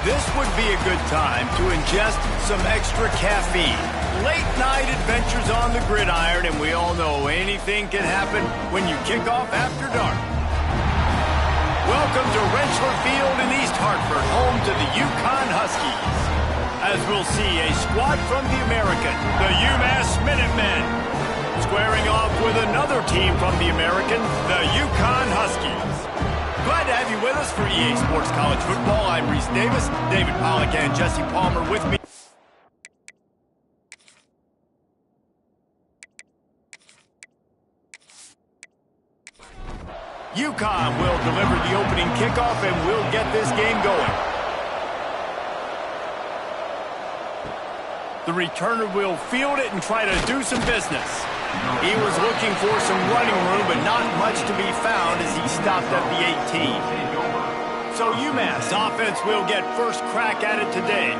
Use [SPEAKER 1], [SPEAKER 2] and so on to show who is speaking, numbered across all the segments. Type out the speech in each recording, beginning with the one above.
[SPEAKER 1] This would be a good time to ingest some extra caffeine. Late night adventures on the gridiron, and we all know anything can happen when you kick off after dark. Welcome to Rentschler Field in East Hartford, home to the Uconn Huskies. As we'll see a squad from the American, the Umass Minutemen, squaring off with another team from the American, the Uconn Huskies. Glad to have you with us for EA Sports College Football. I'm Reese Davis, David Pollack and Jesse Palmer with me. Uconn will deliver the opening kickoff and we'll get this game going. The returner will field it and try to do some business. He was looking for some running room, but not much to be found as he stopped at the 18. So Umass offense will get first crack at it today.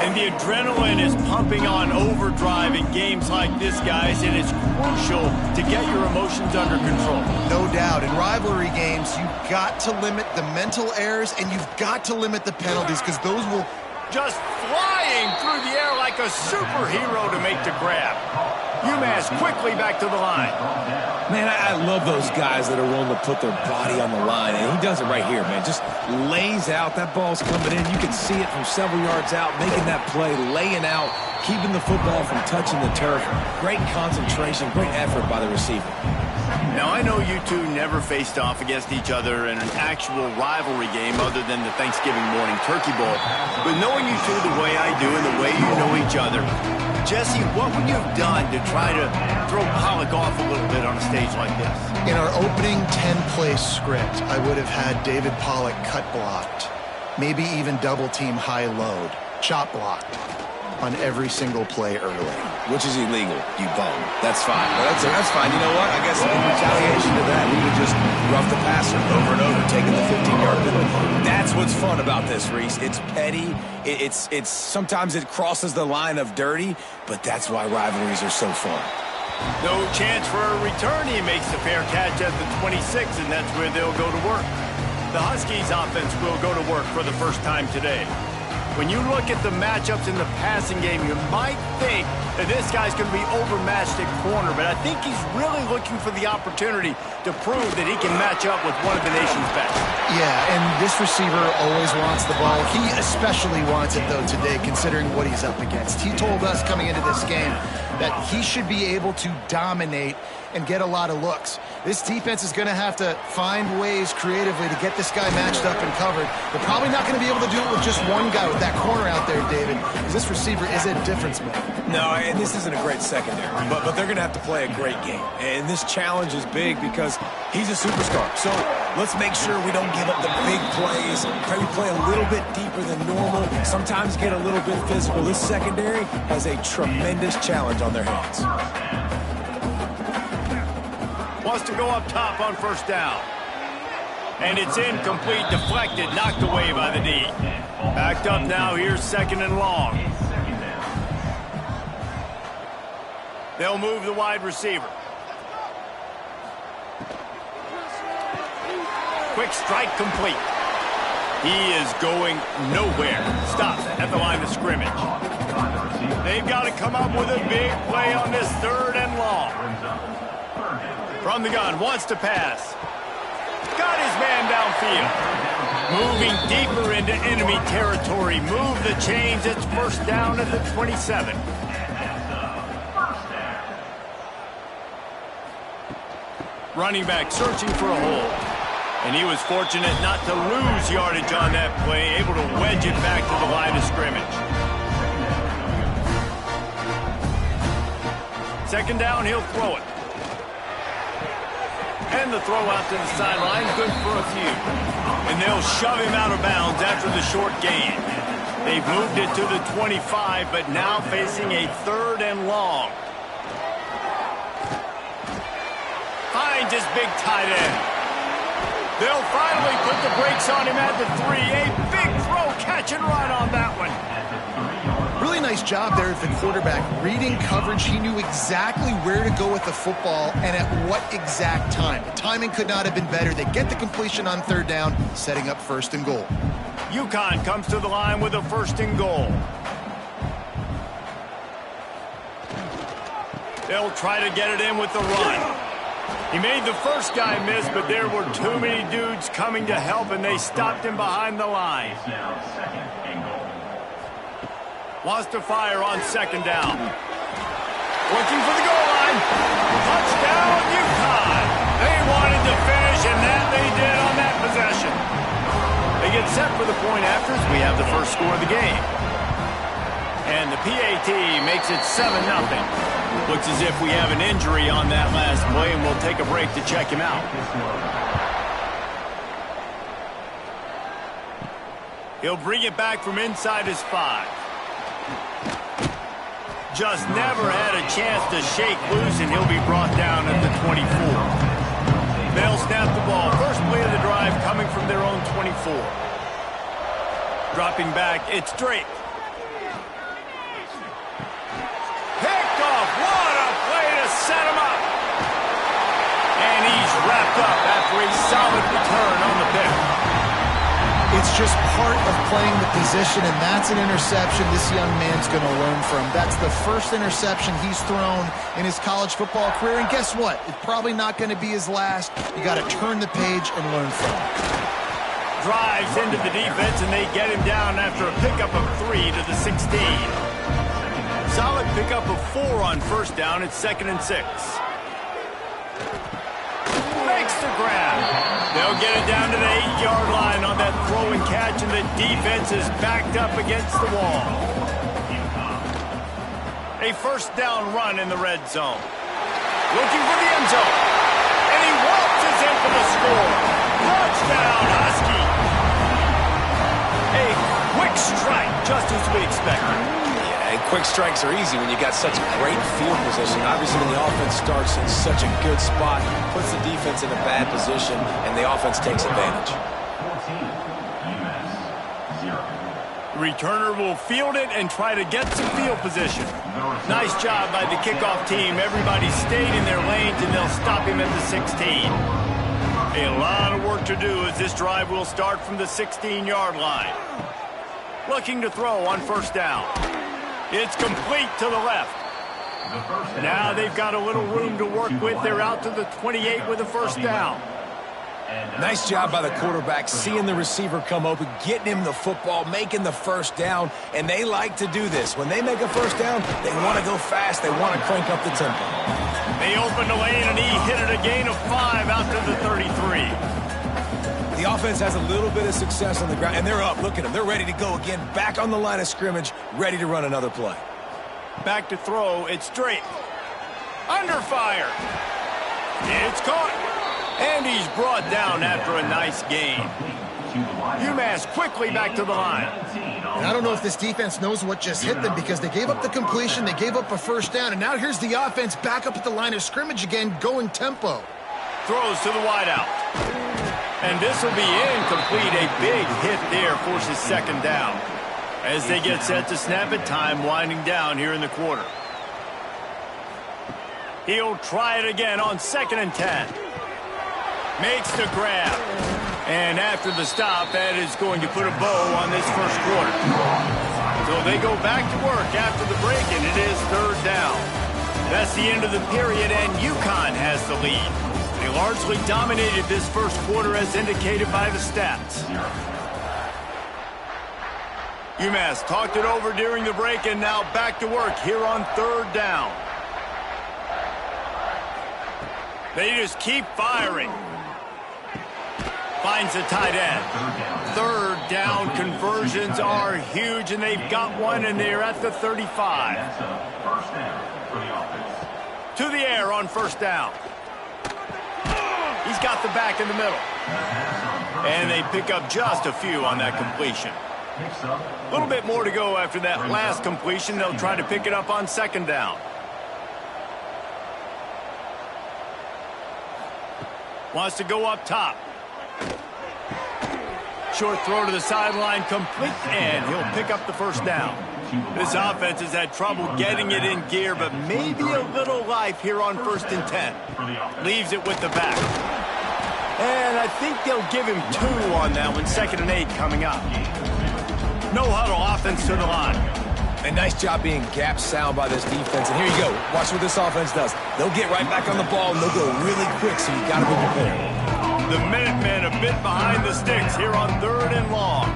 [SPEAKER 1] And the adrenaline is pumping on overdrive in games like this, guys, and it's crucial to get your emotions under control.
[SPEAKER 2] No doubt. In rivalry games, you've got to limit the mental errors, and you've got to limit the penalties, because those will...
[SPEAKER 1] Just flying through the air like a superhero to make the grab. Umass quickly back to the line.
[SPEAKER 3] Man, I love those guys that are willing to put their body on the line, and he does it right here, man. Just lays out. That ball's coming in. You can see it from several yards out, making that play, laying out, keeping the football from touching the turf. Great concentration, great effort by the receiver.
[SPEAKER 1] Now, I know you two never faced off against each other in an actual rivalry game other than the Thanksgiving morning Turkey Bowl. But knowing you two the way I do and the way you know each other, Jesse, what would you have done to try to throw Pollack off a little bit on a stage like this?
[SPEAKER 2] In our opening 10-play script, I would have had David Pollack cut blocked, maybe even double-team high load, chop blocked on every single play early.
[SPEAKER 3] Which is illegal, you bum. That's fine. Well, that's fine. You know what? I guess in retaliation to that, we would just rough the passer over and over, taking the 15-yard penalty. That's what's fun about this, Reese. It's petty. It's sometimes it crosses the line of dirty, but that's why rivalries are so fun.
[SPEAKER 1] No chance for a return. He makes the fair catch at the 26, and that's where they'll go to work. The Huskies offense will go to work for the first time today. When you look at the matchups in the passing game, you might think that this guy's going to be overmatched at corner, but I think he's really looking for the opportunity to prove that he can match up with one of the nation's best.
[SPEAKER 2] Yeah, and this receiver always wants the ball. He especially wants it, though, today, considering what he's up against. He told us coming into this game that he should be able to dominate and get a lot of looks. This defense is going to have to find ways creatively to get this guy matched up and covered. They're probably not going to be able to do it with just one guy with that corner out there, David, because this receiver is a difference maker.
[SPEAKER 3] No, and this isn't a great secondary, but they're going to have to play a great game. And this challenge is big because he's a superstar. So let's make sure we don't give up the big plays. Maybe play a little bit deeper than normal. Sometimes get a little bit physical. This secondary has a tremendous challenge on their hands.
[SPEAKER 1] Wants to go up top on first down. And it's incomplete, deflected, knocked away by the D. Backed up now, here's second and long. They'll move the wide receiver. Quick strike complete. He is going nowhere. Stops at the line of scrimmage. They've got to come up with a big play on this third and long. From the gun, wants to pass. Got his man downfield. Moving deeper into enemy territory. Move the chains. It's first down at the 27. Running back searching for a hole. And he was fortunate not to lose yardage on that play. Able to wedge it back to the line of scrimmage. Second down, he'll throw it. And the throw out to the sideline, good for a few. And they'll shove him out of bounds after the short gain. They've moved it to the 25, but now facing a third and long. Finds his big tight end. They'll finally put the brakes on him at the 3. A big throw, catch and run on that one.
[SPEAKER 2] Really nice job there at the quarterback. Reading coverage, he knew exactly where to go with the football and at what exact time. The timing could not have been better. They get the completion on third down, setting up first and goal.
[SPEAKER 1] Uconn comes to the line with a 1st and goal. They'll try to get it in with the run. He made the first guy miss, but there were too many dudes coming to help, and they stopped him behind the line. Wants to fire on 2nd down. Looking for the goal line. Touchdown, Uconn. They wanted to finish, and that they did on that possession. They get set for the point afters. We have the first score of the game. And the PAT makes it 7-0. Looks as if we have an injury on that last play, and we'll take a break to check him out. He'll bring it back from inside his 5. Just never had a chance to shake loose, and he'll be brought down at the 24. They'll snap the ball. First play of the drive coming from their own 24. Dropping back, it's Drake. Picked off. What a play to set him up. And he's wrapped up after a solid return on the pick.
[SPEAKER 2] It's just part of playing the position, and that's an interception this young man's going to learn from. That's the first interception he's thrown in his college football career, and guess what? It's probably not going to be his last. You got to turn the page and learn from it.
[SPEAKER 1] Drives into the defense, and they get him down after a pickup of 3 to the 16. Solid pickup of 4 on 1st down. It's 2nd and 6. Makes the grab. They'll get it down to the 8-yard line on that throw and catch, and the defense is backed up against the wall. A 1st down run in the red zone. Looking for the end zone. And he waltzes in for the score. Touchdown, Husky. A quick strike, just as we expected.
[SPEAKER 3] And quick strikes are easy when you got such great field position. Obviously, when the offense starts in such a good spot, puts the defense in a bad position, and the offense takes advantage.
[SPEAKER 1] The returner will field it and try to get some field position. Nice job by the kickoff team. Everybody stayed in their lanes, and they'll stop him at the 16. A lot of work to do as this drive will start from the 16-yard line. Looking to throw on 1st down. It's complete to the left. Now they've got a little room to work with. They're out to the 28 with a 1st down.
[SPEAKER 3] Nice job by the quarterback, seeing the receiver come open, getting him the football, making the 1st down, and they like to do this. When they make a 1st down, they want to go fast. They want to crank up the tempo.
[SPEAKER 1] They opened the lane, and he hit it a gain of 5 out to the 33.
[SPEAKER 3] The offense has a little bit of success on the ground, and they're up. Look at them. They're ready to go again, back on the line of scrimmage, ready to run another play.
[SPEAKER 1] Back to throw. It's Drake. Under fire. It's caught. And he's brought down after a nice gain. Umass quickly back to the line.
[SPEAKER 2] And I don't know if this defense knows what just hit them, because they gave up the completion, they gave up a 1st down, and now here's the offense back up at the line of scrimmage again, going tempo.
[SPEAKER 1] Throws to the wideout. And this will be incomplete. A big hit there forces 2nd down. As they get set to snap it, time winding down here in the quarter. He'll try it again on 2nd and 10. Makes the grab. And after the stop, that is going to put a bow on this 1st quarter. So they go back to work after the break, and it is 3rd down. That's the end of the period, and Uconn has the lead. They largely dominated this 1st quarter as indicated by the stats. Umass talked it over during the break, and now back to work here on 3rd down. They just keep firing. Finds the tight end. 3rd down conversions are huge, and they've got one, and they're at the 35. To the air on 1st down. He's got the back in the middle. And they pick up just a few on that completion. A little bit more to go after that last completion. They'll try to pick it up on 2nd down. Wants to go up top. Short throw to the sideline, complete, and he'll pick up the 1st down. This offense has had trouble getting it in gear, but maybe a little life here on 1st and 10. Leaves it with the back. And I think they'll give him 2 on that one. 2nd and 8 coming up. No huddle offense to the line.
[SPEAKER 3] And nice job being gap sound by this defense. And here you go. Watch what this offense does. They'll get right back on the ball, and they'll go really quick, so you got to be prepared.
[SPEAKER 1] The Minutemen a bit behind the sticks here on 3rd and long.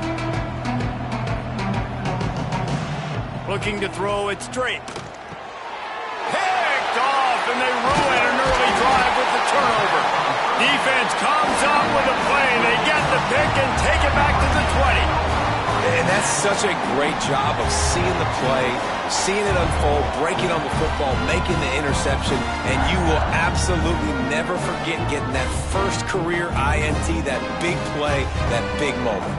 [SPEAKER 1] Looking to throw it straight. Picked off, and they ruin an early drive with the turnover. Defense comes up with a play. They get the pick and take it back to the 20.
[SPEAKER 3] And that's such a great job of seeing the play, seeing it unfold, breaking on the football, making the interception, and you will absolutely never forget getting that first career INT, that big play, that big moment.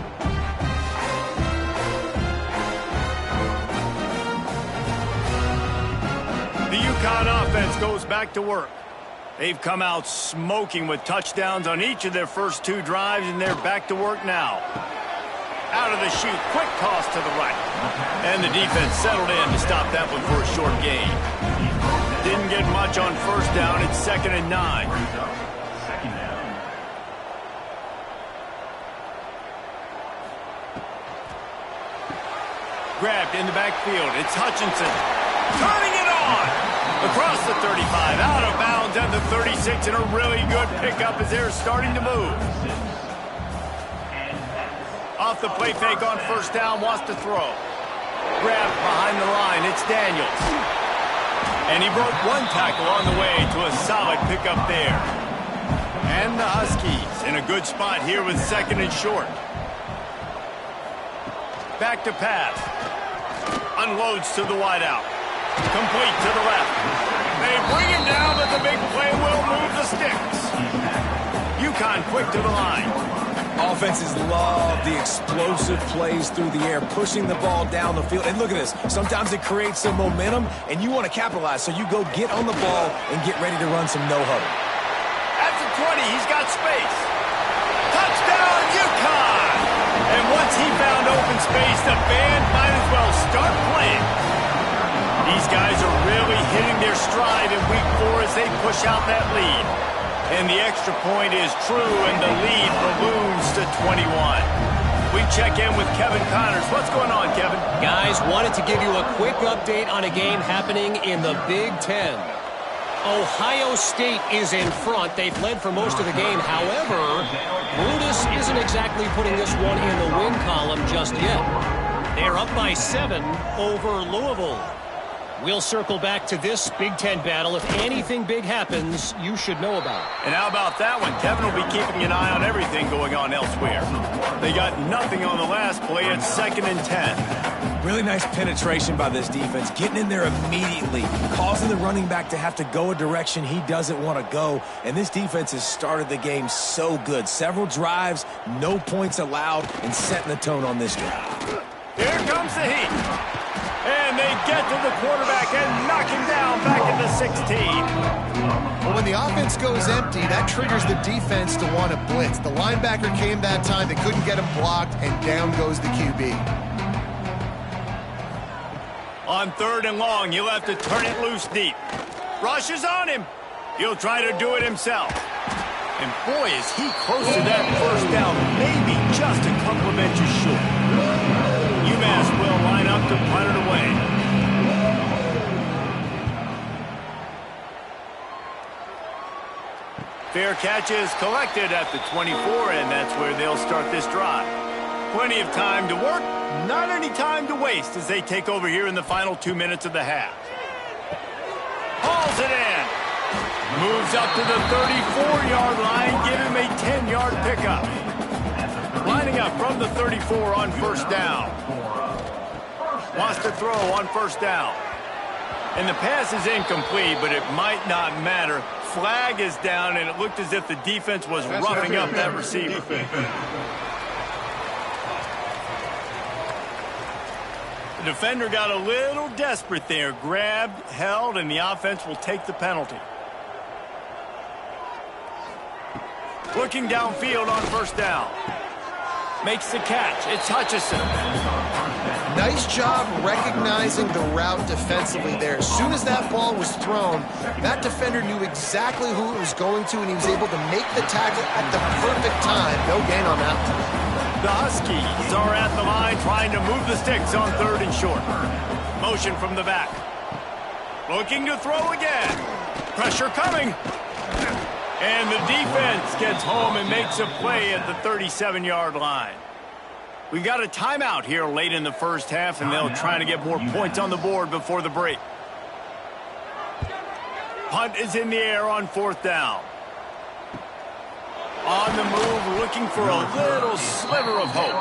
[SPEAKER 1] The Uconn offense goes back to work. They've come out smoking with touchdowns on each of their first 2 drives, and they're back to work now. Out of the chute, quick toss to the right. And the defense settled in to stop that one for a short gain. Didn't get much on 1st down. It's 2nd and 9. Grabbed in the backfield. It's Hutchinson. Turning it on. Across the 35, out of bounds at the 36, and a really good pickup as they're starting to move. Off the play fake on 1st down, wants to throw. Grabbed behind the line, it's Daniels. And he broke 1 tackle on the way to a solid pickup there. And the Huskies in a good spot here with 2nd and short. Back to pass. Unloads to the wideout. Complete to the left. They bring him down, but the big play will move the sticks. Uconn quick to the line.
[SPEAKER 3] Offenses love the explosive plays through the air, pushing the ball down the field. And look at this. Sometimes it creates some momentum, and you want to capitalize. So you go get on the ball and get ready to run some no-huddle.
[SPEAKER 1] At the 20, he's got space. Touchdown, Uconn! And once he found open space, the band might as well start playing. These guys are really hitting their stride in week 4 as they push out that lead. And the extra point is true, and the lead balloons to 21. We check in with Kevin Connors. What's going on, Kevin?
[SPEAKER 4] Guys, wanted to give you a quick update on a game happening in the Big Ten. Ohio State is in front. They've led for most of the game. However, Brutus isn't exactly putting this one in the win column just yet. They're up by 7 over Louisville. We'll circle back to this Big Ten battle. If anything big happens, you should know about it.
[SPEAKER 1] And how about that one? Kevin will be keeping an eye on everything going on elsewhere. They got nothing on the last play. It's 2nd and 10.
[SPEAKER 3] Really nice penetration by this defense, getting in there immediately, causing the running back to have to go a direction he doesn't want to go. And this defense has started the game so good. Several drives, no points allowed, and setting the tone on this drive.
[SPEAKER 1] Here comes the heat. And they get to the quarterback and knock him down back at the 16.
[SPEAKER 2] Well, when the offense goes empty, that triggers the defense to want to blitz. The linebacker came that time. They couldn't get him blocked, and down goes the QB.
[SPEAKER 1] On 3rd and long, you'll have to turn it loose deep. Rush is on him. He'll try to do it himself. And boy, is he close to that 1st down, maybe just a couple of inches short. Umass will line up to punt it away. Fair catch is collected at the 24, and that's where they'll start this drive. Plenty of time to work, not any time to waste as they take over here in the final 2 minutes of the half. Hauls it in. Moves up to the 34-yard line, give him a 10-yard pickup. Lining up from the 34 on 1st down. Wants to throw on 1st down. And the pass is incomplete, but it might not matter. Flag is down, and it looked as if the defense was roughing up that receiver. The defender got a little desperate there. Grabbed, held, and the offense will take the penalty. Looking downfield on 1st down. Makes the catch. It's Hutchinson.
[SPEAKER 2] Nice job recognizing the route defensively there. As soon as that ball was thrown, that defender knew exactly who it was going to, and he was able to make the tackle at the perfect time. No gain on that one.
[SPEAKER 1] The Huskies are at the line trying to move the sticks on 3rd and short. Motion from the back. Looking to throw again. Pressure coming. And the defense gets home and makes a play at the 37-yard line. We've got a timeout here late in the first half, and they'll try to get more points on the board before the break. Punt is in the air on 4th down. On the move, looking for a little sliver of hope.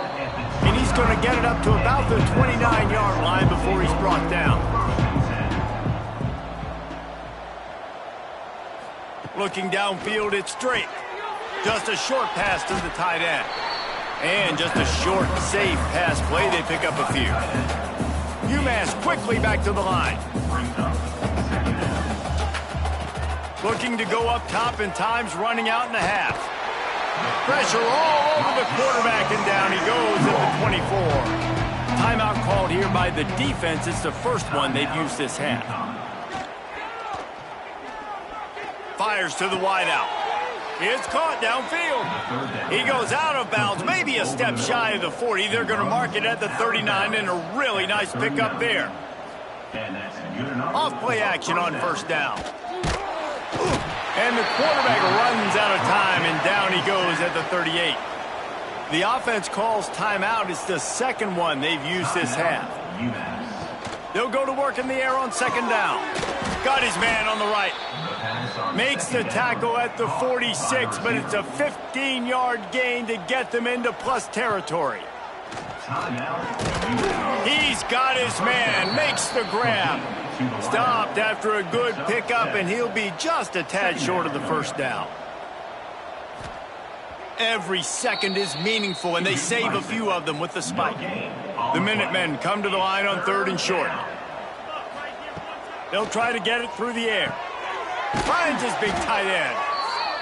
[SPEAKER 1] And he's going to get it up to about the 29-yard line before he's brought down. Looking downfield, it's straight. Just a short pass to the tight end. And just a short, safe pass play. They pick up a few. Umass quickly back to the line. Looking to go up top, and time's running out in the half. Pressure all over the quarterback, and down he goes at the 24. Timeout called here by the defense. It's the first one they've used this half. Fires to the wideout. It's caught downfield. He goes out of bounds, maybe a step shy of the 40. They're going to mark it at the 39, and a really nice pickup there. Off play action on 1st down. And the quarterback runs out of time, and down he goes at the 38. The offense calls timeout. It's the second one they've used this half. They'll go to work in the air on 2nd down. Got his man on the right. Makes the tackle at the 46, but it's a 15-yard gain to get them into plus territory. He's got his man. Makes the grab. Stopped after a good pickup, and he'll be just a tad short of the 1st down. Every second is meaningful, and they save a few of them with the spike. The Minutemen come to the line on 3rd and short. They'll try to get it through the air. Finds his big tight end.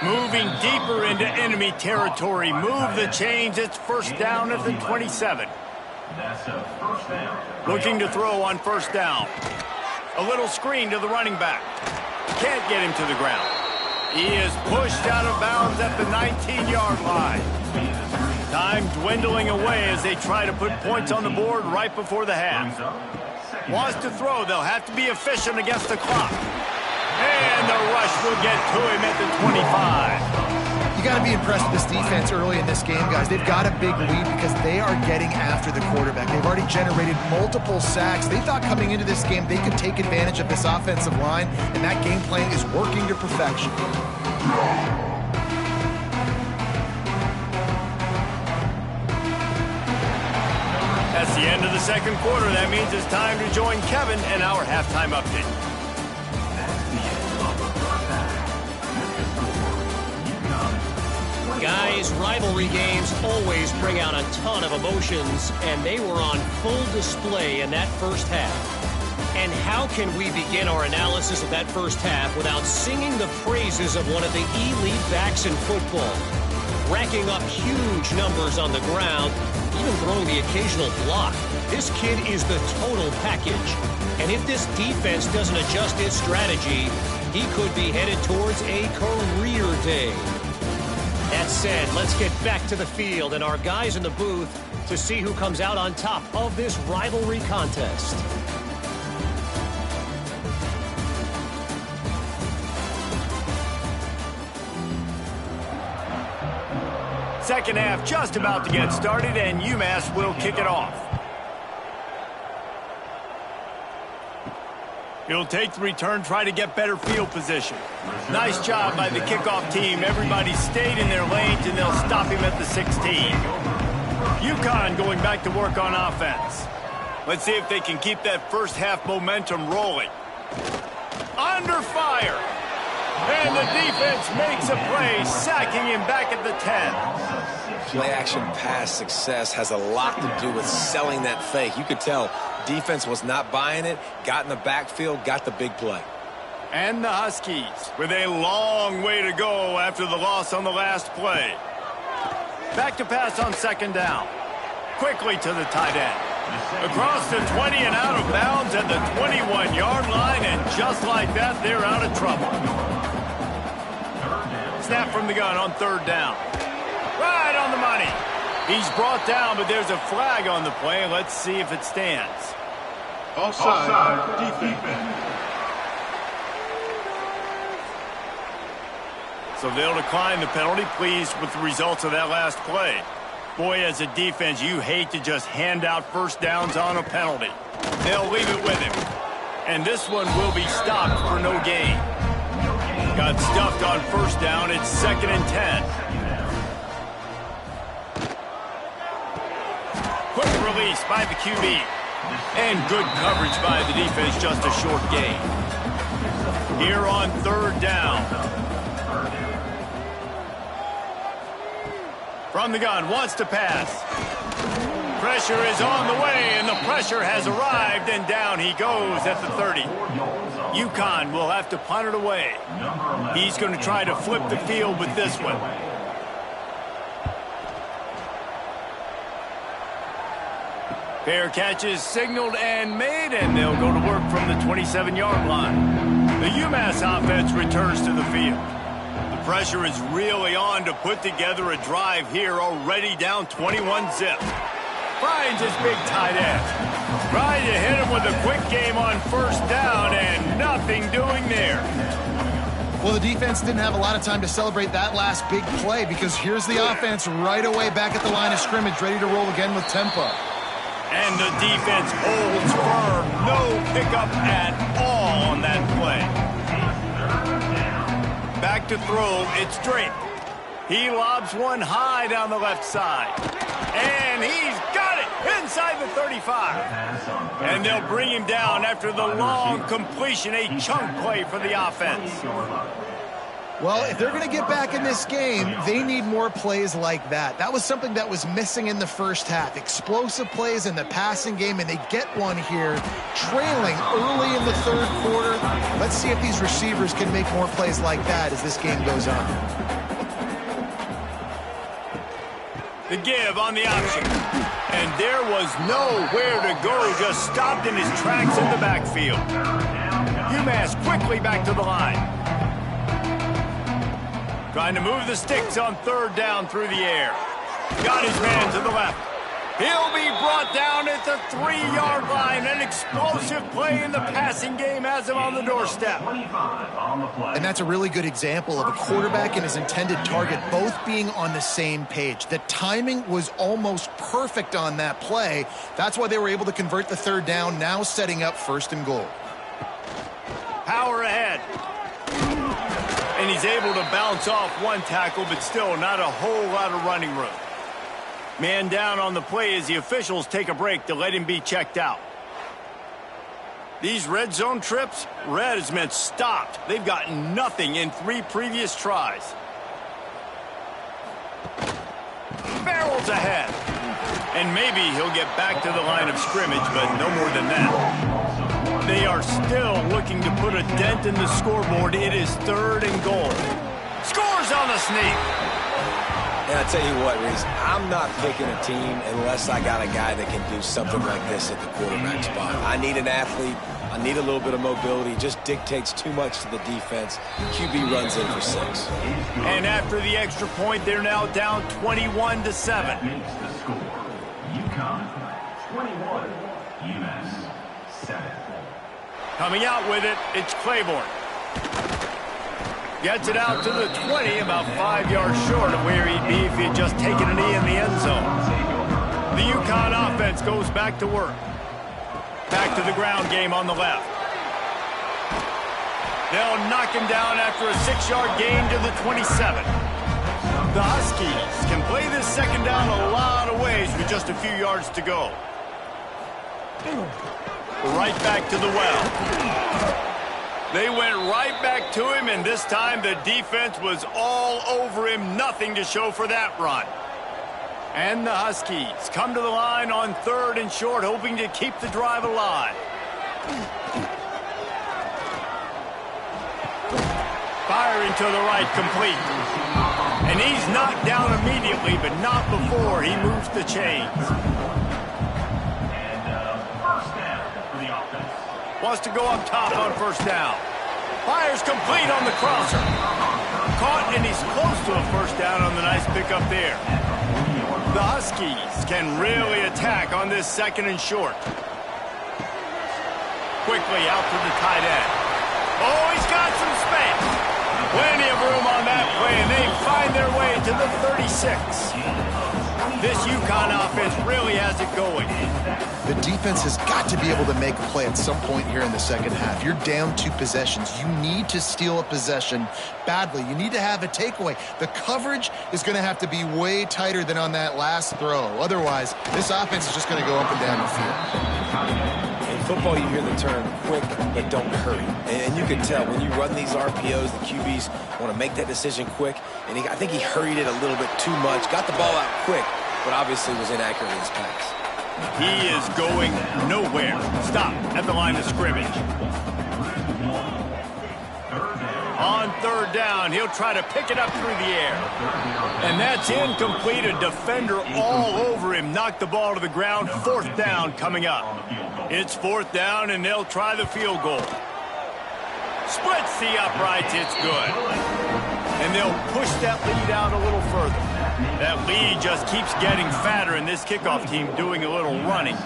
[SPEAKER 1] Moving deeper into enemy territory. Move the chains. It's 1st down at the 27. Looking to throw on 1st down. A little screen to the running back. Can't get him to the ground. He is pushed out of bounds at the 19-yard line. Time dwindling away as they try to put points on the board right before the half. Wants to throw. They'll have to be efficient against the clock. And the rush will get to him at the 25.
[SPEAKER 2] You got to be impressed with this defense early in this game, guys. They've got a big lead because they are getting after the quarterback. They've already generated multiple sacks. They thought coming into this game they could take advantage of this offensive line, and that game plan is working to perfection.
[SPEAKER 1] That's the end of the 2nd quarter. That means it's time to join Kevin and our halftime update.
[SPEAKER 4] Guys, rivalry games always bring out a ton of emotions, and they were on full display in that 1st half. And how can we begin our analysis of that 1st half without singing the praises of one of the elite backs in football? Racking up huge numbers on the ground, even throwing the occasional block. This kid is the total package. And if this defense doesn't adjust its strategy, he could be headed towards a career day. That said, let's get back to the field and our guys in the booth to see who comes out on top of this rivalry contest.
[SPEAKER 1] Second half just about to get started, and Umass will kick it off. He'll take the return, try to get better field position. Nice job by the kickoff team. Everybody stayed in their lanes, and they'll stop him at the 16. Uconn going back to work on offense. Let's see if they can keep that 1st half momentum rolling. Under fire. And the defense makes a play, sacking him back at the 10.
[SPEAKER 3] Play action pass success has a lot to do with selling that fake. You could tell defense was not buying it, got in the backfield, got the big play.
[SPEAKER 1] And the Huskies with a long way to go after the loss on the last play. Back to pass on 2nd down. Quickly to the tight end. Across the 20 and out of bounds at the 21-yard line, and just like that, they're out of trouble. Snap from the gun on third down. Right on the money. He's brought down, but there's a flag on the play. Let's see if it stands.
[SPEAKER 5] Offside, defense.
[SPEAKER 1] So they'll decline the penalty, pleased with the results of that last play. Boy, as a defense, you hate to just hand out first downs on a penalty. They'll leave it with him. And this one will be stopped for no gain. Got stuffed on first down. It's 2nd and 10. Quick release by the QB. And good coverage by the defense, just a short gain. Here on third down. From the gun, wants to pass. Pressure is on the way, and the pressure has arrived, and down he goes at the 30. Uconn will have to punt it away. He's going to try to flip the field with this one. Fair catches signaled and made, and they'll go to work from the 27-yard line. The Umass offense returns to the field. The pressure is really on to put together a drive here, already down 21-zip. Finds his big tight end. Trying to hit him with a quick game on first down, and nothing doing there.
[SPEAKER 2] Well, the defense didn't have a lot of time to celebrate that last big play, because here's the offense right away back at the line of scrimmage, ready to roll again with tempo.
[SPEAKER 1] And the defense holds firm. No pickup at all on that play. Back to throw, it's Drake. He lobs one high down the left side. And he's got it inside the 35. And they'll bring him down after the long completion, a chunk play for the offense.
[SPEAKER 2] Well, if they're going to get back in this game, they need more plays like that. That was something that was missing in the first half. Explosive plays in the passing game, and they get one here, trailing early in the third quarter. Let's see if these receivers can make more plays like that as this game goes on.
[SPEAKER 1] The give on the option. And there was nowhere to go, just stopped in his tracks in the backfield. Umass quickly back to the line. Trying to move the sticks on third down through the air. Got his man to the left. He'll be brought down at the 3-yard line. An explosive play in the passing game has him on the doorstep.
[SPEAKER 2] And that's a really good example of a quarterback and his intended target both being on the same page. The timing was almost perfect on that play. That's why they were able to convert the third down, now setting up 1st and goal.
[SPEAKER 1] Power ahead. And he's able to bounce off one tackle, but still not a whole lot of running room. Man down on the play as the officials take a break to let him be checked out. These red zone trips, red has meant stopped. They've gotten nothing in 3 previous tries. Barrels ahead. And maybe he'll get back to the line of scrimmage, but no more than that. They are still looking to put a dent in the scoreboard. It is 3rd and goal. Scores on the sneak.
[SPEAKER 3] And I tell you what, Reese, I'm not picking a team unless I got a guy that can do something like this at the quarterback spot. I need an athlete. I need a little bit of mobility. Just dictates too much to the defense. QB runs in for 6.
[SPEAKER 1] And after the extra point, they're now down 21-7.
[SPEAKER 5] The score, Uconn 21, Umass 7.
[SPEAKER 1] Coming out with it, it's Claiborne. Gets it out to the 20, about 5 yards short of where he'd be if he had just taken a knee in the end zone. The Uconn offense goes back to work. Back to the ground game on the left. They'll knock him down after a 6-yard gain to the 27. The Huskies can play this second down a lot of ways with just a few yards to go. Right back to the well. They went right back to him, and this time the defense was all over him. Nothing to show for that run. And the Huskies come to the line on 3rd and short, hoping to keep the drive alive. Firing to the right, complete. And he's knocked down immediately, but not before he moves the chains. Wants to go up top on first down. Fires complete on the crosser. Caught, and he's close to a first down on the nice pickup there. The Huskies can really attack on this second and short. Quickly out to the tight end. Oh, he's got some space. Plenty of room on that play, and they find their way to the 36. This Uconn offense really has it going.
[SPEAKER 2] The defense has got to be able to make a play at some point here in the second half. You're down 2 possessions. You need to steal a possession badly. You need to have a takeaway. The coverage is going to have to be way tighter than on that last throw. Otherwise, this offense is just going to go up and down the field.
[SPEAKER 3] In football, you hear the term quick, but don't hurry. And you can tell when you run these RPOs, the QBs want to make that decision quick. And I think he hurried it a little bit too much. Got the ball out quick, but obviously was inaccurate in his pass.
[SPEAKER 1] He is going nowhere. Stop at the line of scrimmage. On third down, he'll try to pick it up through the air. And that's incomplete. A defender all over him. Knocked the ball to the ground. Fourth down coming up. It's fourth down, and they'll try the field goal. Splits the uprights. It's good. And they'll push that lead out a little further. That lead just keeps getting fatter, and this kickoff team doing a little running.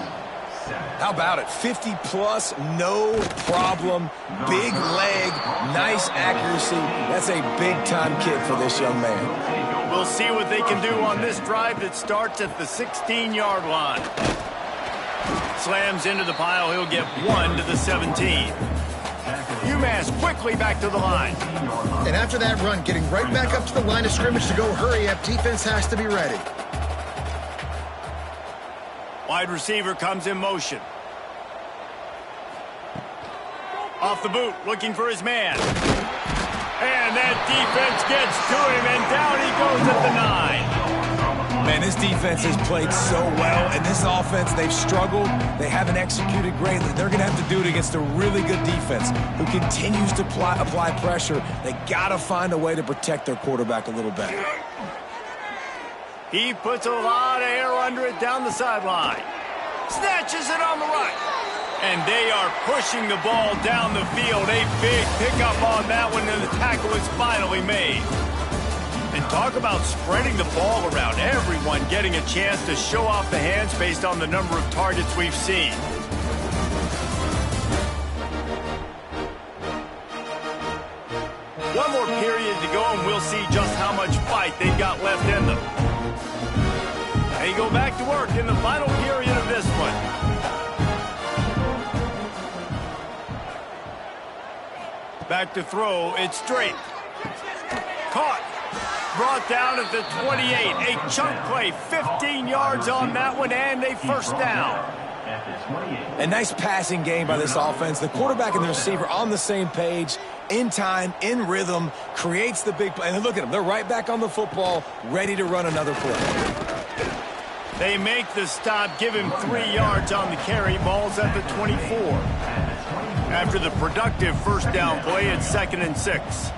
[SPEAKER 3] How about it? 50-plus, no problem. Big leg, nice accuracy. That's a big-time kick for this young man.
[SPEAKER 1] We'll see what they can do on this drive that starts at the 16-yard line. Slams into the pile. He'll get 1 to the 17. Umass quickly back to the line.
[SPEAKER 2] And after that run, getting right back up to the line of scrimmage to go hurry up, defense has to be ready.
[SPEAKER 1] Wide receiver comes in motion. Off the boot, looking for his man. And that defense gets to him, and down he goes at the 9.
[SPEAKER 3] Man, this defense has played so well, and this offense, they've struggled. They haven't executed greatly. They're going to have to do it against a really good defense who continues to apply pressure. They got to find a way to protect their quarterback a little better.
[SPEAKER 1] He puts a lot of air under it down the sideline. Snatches it on the right. And they are pushing the ball down the field. A big pickup on that one, and the tackle is finally made. And talk about spreading the ball around. Everyone getting a chance to show off the hands based on the number of targets we've seen. One more period to go, and we'll see just how much fight they've got left in them. They go back to work in the final period of this one. Back to throw. It's straight. Caught. Brought down at the 28. A chunk play. 15 yards on that one, and a first down.
[SPEAKER 3] A nice passing game by this offense. The quarterback and the receiver on the same page, in time, in rhythm, creates the big play. And look at them. They're right back on the football, ready to run another play.
[SPEAKER 1] They make the stop, give him 3 yards on the carry. Ball's at the 24. After the productive first down play, it's 2nd and 6.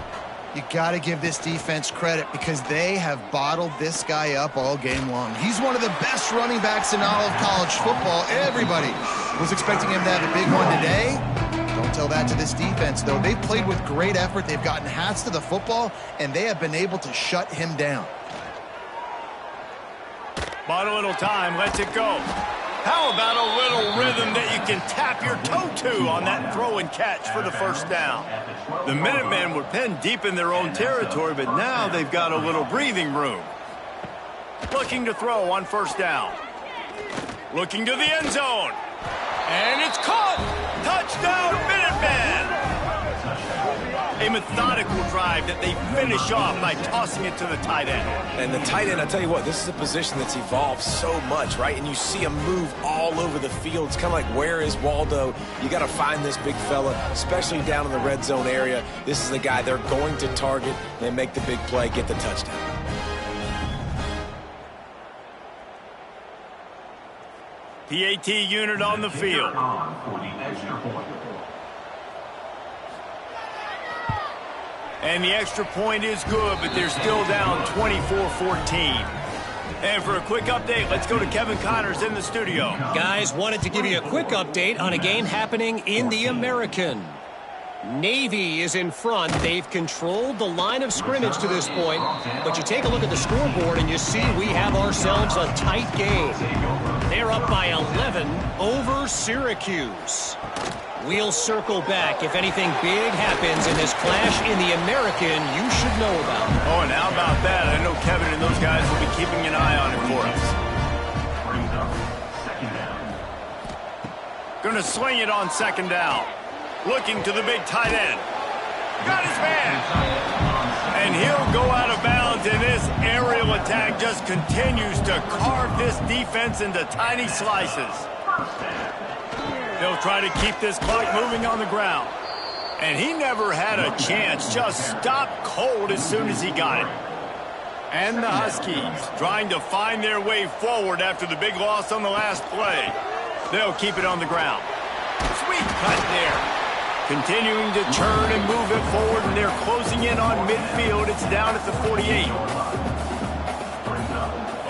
[SPEAKER 2] You got to give this defense credit because they have bottled this guy up all game long. He's one of the best running backs in all of college football. Everybody was expecting him to have a big one today. Don't tell that to this defense, though. They've played with great effort. They've gotten hats to the football, and they have been able to shut him down.
[SPEAKER 1] Bought a little time, lets it go. How about a little rhythm that you can tap your toe to on that throw and catch for the first down? The Minutemen were pinned deep in their own territory, but now they've got a little breathing room. Looking to throw on first down. Looking to the end zone. And it's caught! Touchdown, Minutemen! A methodical drive that they finish off by tossing it to the tight end.
[SPEAKER 3] And the tight end, I tell you what, this is a position that's evolved so much, right? And you see him move all over the field. It's kind of like, where is Waldo? You got to find this big fella, especially down in the red zone area. This is the guy they're going to target. They make the big play, get the touchdown.
[SPEAKER 1] PAT unit on the field. And the extra point is good, but they're still down 24-14. And for a quick update, let's go to Kevin Connors in the studio.
[SPEAKER 4] Guys, wanted to give you a quick update on a game happening in the American. Navy is in front. They've controlled the line of scrimmage to this point. But you take a look at the scoreboard and you see we have ourselves a tight game. They're up by 11 over Syracuse. We'll circle back. If anything big happens in this clash in the American, you should know about it.
[SPEAKER 1] Oh, and how about that? I know Kevin and those guys will be keeping an eye on it for us. Going to sling it on second down. Looking to the big tight end. Got his man. And he'll go out of bounds, and this aerial attack just continues to carve this defense into tiny slices. They'll try to keep this clock moving on the ground. And he never had a chance. Just stopped cold as soon as he got it. And the Huskies trying to find their way forward after the big loss on the last play. They'll keep it on the ground. Sweet cut there. Continuing to turn and move it forward, and they're closing in on midfield. It's down at the 48.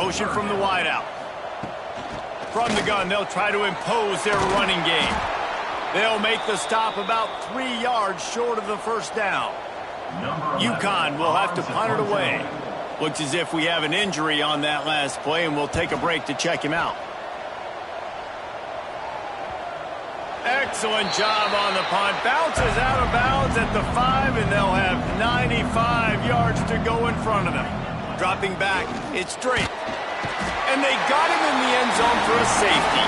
[SPEAKER 1] Motion from the wideout. From the gun, they'll try to impose their running game. They'll make the stop about 3 yards short of the first down. Uconn will have to punt it away. Looks as if we have an injury on that last play, and we'll take a break to check him out. Excellent job on the punt. Bounces out of bounds at the 5, and they'll have 95 yards to go in front of them. Dropping back, it's straight. And they got him in the end zone for a safety.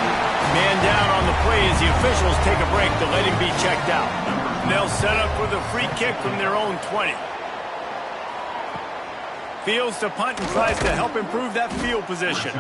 [SPEAKER 1] Man down on the play as the officials take a break to let him be checked out. And they'll set up with a free kick from their own 20. Fields to punt and tries to help improve that field position.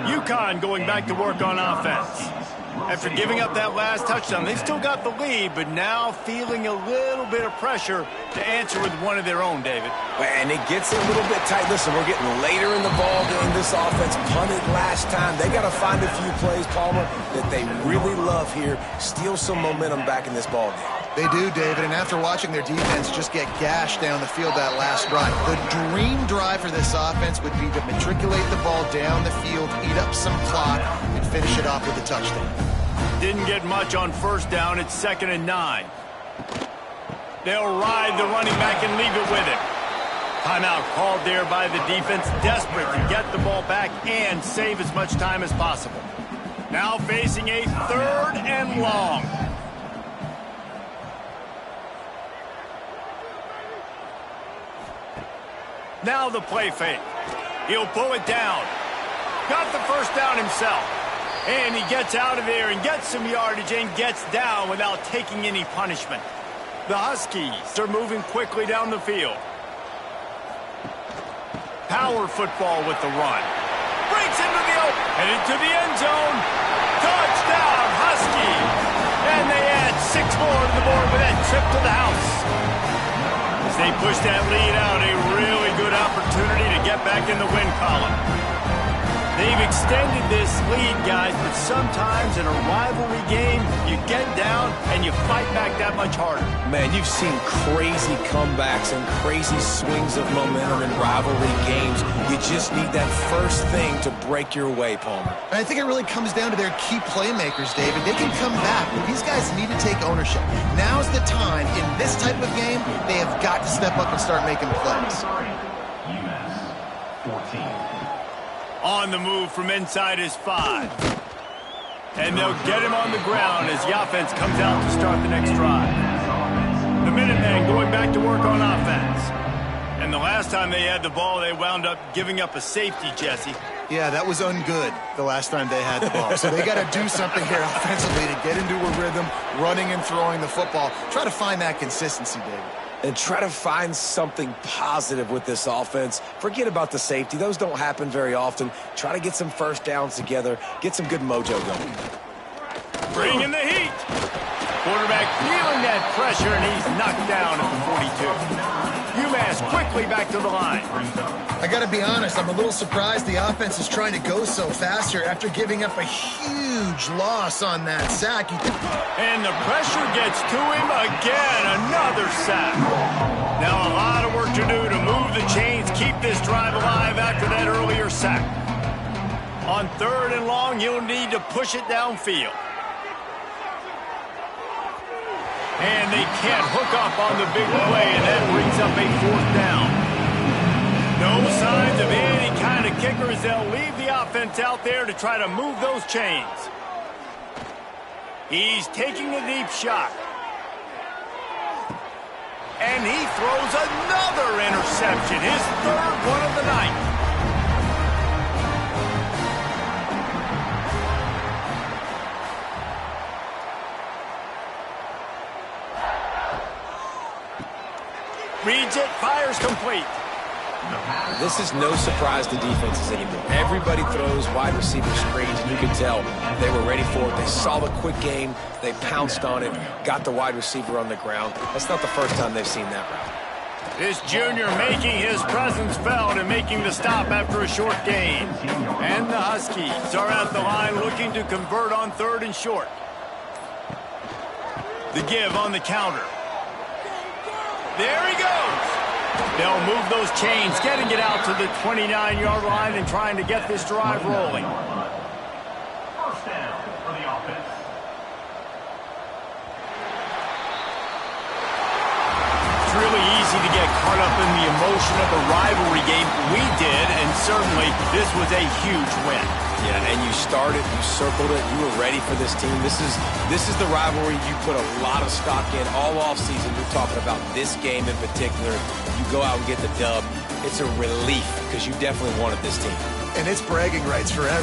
[SPEAKER 1] Uconn going back to work on offense. After giving up that last touchdown, they've still got the lead, but now feeling a little bit of pressure to answer with one of their own, David.
[SPEAKER 3] And it gets a little bit tight. Listen, we're getting later in the ball game. This offense punted last time. They got to find a few plays, Palmer, that they really love here. Steal some momentum back in this ball game.
[SPEAKER 2] They do, David, and after watching their defense just get gashed down the field that last drive, the dream drive for this offense would be to matriculate the ball down the field, eat up some clock, and finish it off with a touchdown.
[SPEAKER 1] Didn't get much on first down. It's 2nd and 9. They'll ride the running back and leave it with him. Timeout called there by the defense, desperate to get the ball back and save as much time as possible. Now facing a 3rd and long. Now the play fake. He'll pull it down. Got the first down himself. And he gets out of there and gets some yardage and gets down without taking any punishment. The Huskies are moving quickly down the field. Power football with the run. Breaks into the open. Headed to the end zone. Touchdown, Huskies. And they add 6 more to the board with that trip to the house. As they push that lead out, a really good opportunity to get back in the win column. They've extended this lead, guys, but sometimes in a rivalry game, you get down and you fight back that much harder.
[SPEAKER 3] Man, you've seen crazy comebacks and crazy swings of momentum in rivalry games. You just need that first thing to break your way, Palmer.
[SPEAKER 2] And I think it really comes down to their key playmakers, David. They can come back, but these guys need to take ownership. Now's the time. In this type of game, they have got to step up and start making plays.
[SPEAKER 5] Umass 14.
[SPEAKER 1] On the move from inside his 5. And they'll get him on the ground as the offense comes out to start the next drive. The Minutemen going back to work on offense. And the last time they had the ball, they wound up giving up a safety, Jesse.
[SPEAKER 2] Yeah, that was ungood the last time they had the ball. So they got to do something here offensively to get into a rhythm, running and throwing the football. Try to find that consistency, David.
[SPEAKER 3] And try to find something positive with this offense. Forget about the safety. Those don't happen very often. Try to get some first downs together. Get some good mojo going.
[SPEAKER 1] Bring in the heat. Quarterback feeling that pressure, and he's knocked down at the 42. Umass quickly back to the line.
[SPEAKER 2] I got to be honest, I'm a little surprised the offense is trying to go so fast here after giving up a huge loss on that sack.
[SPEAKER 1] And the pressure gets to him again. Another sack. Now a lot of work to do to move the chains, keep this drive alive On 3rd and long, you'll need to push it downfield. And they can't hook up on the big play, and that brings up a 4th down. No signs of any kind of kickers. They'll leave the offense out there to try to move those chains. He's taking a deep shot. And he throws another interception, his 3rd one of the night. Reads it, fires complete.
[SPEAKER 3] This is no surprise to defenses anymore. Everybody throws wide receiver screens, and you can tell they were ready for it. They saw the quick game. They pounced on it, got the wide receiver on the ground. That's not the first time they've seen that route.
[SPEAKER 1] This junior making his presence felt and making the stop after a short gain. And the Huskies are at the line looking to convert on 3rd and short. The give on the counter. There he goes. They'll move those chains, getting it out to the 29-yard line and trying to get this drive rolling.
[SPEAKER 5] First down for the offense.
[SPEAKER 1] It's really easy to get caught up in the emotion of a rivalry game. We did, and certainly this was a huge win.
[SPEAKER 3] Yeah, and you started, you circled it, you were ready for this team. This is the rivalry you put a lot of stock in all offseason. You're talking about this game in particular. You go out and get the dub. It's a relief because you definitely wanted this team.
[SPEAKER 2] And it's bragging rights for everyone.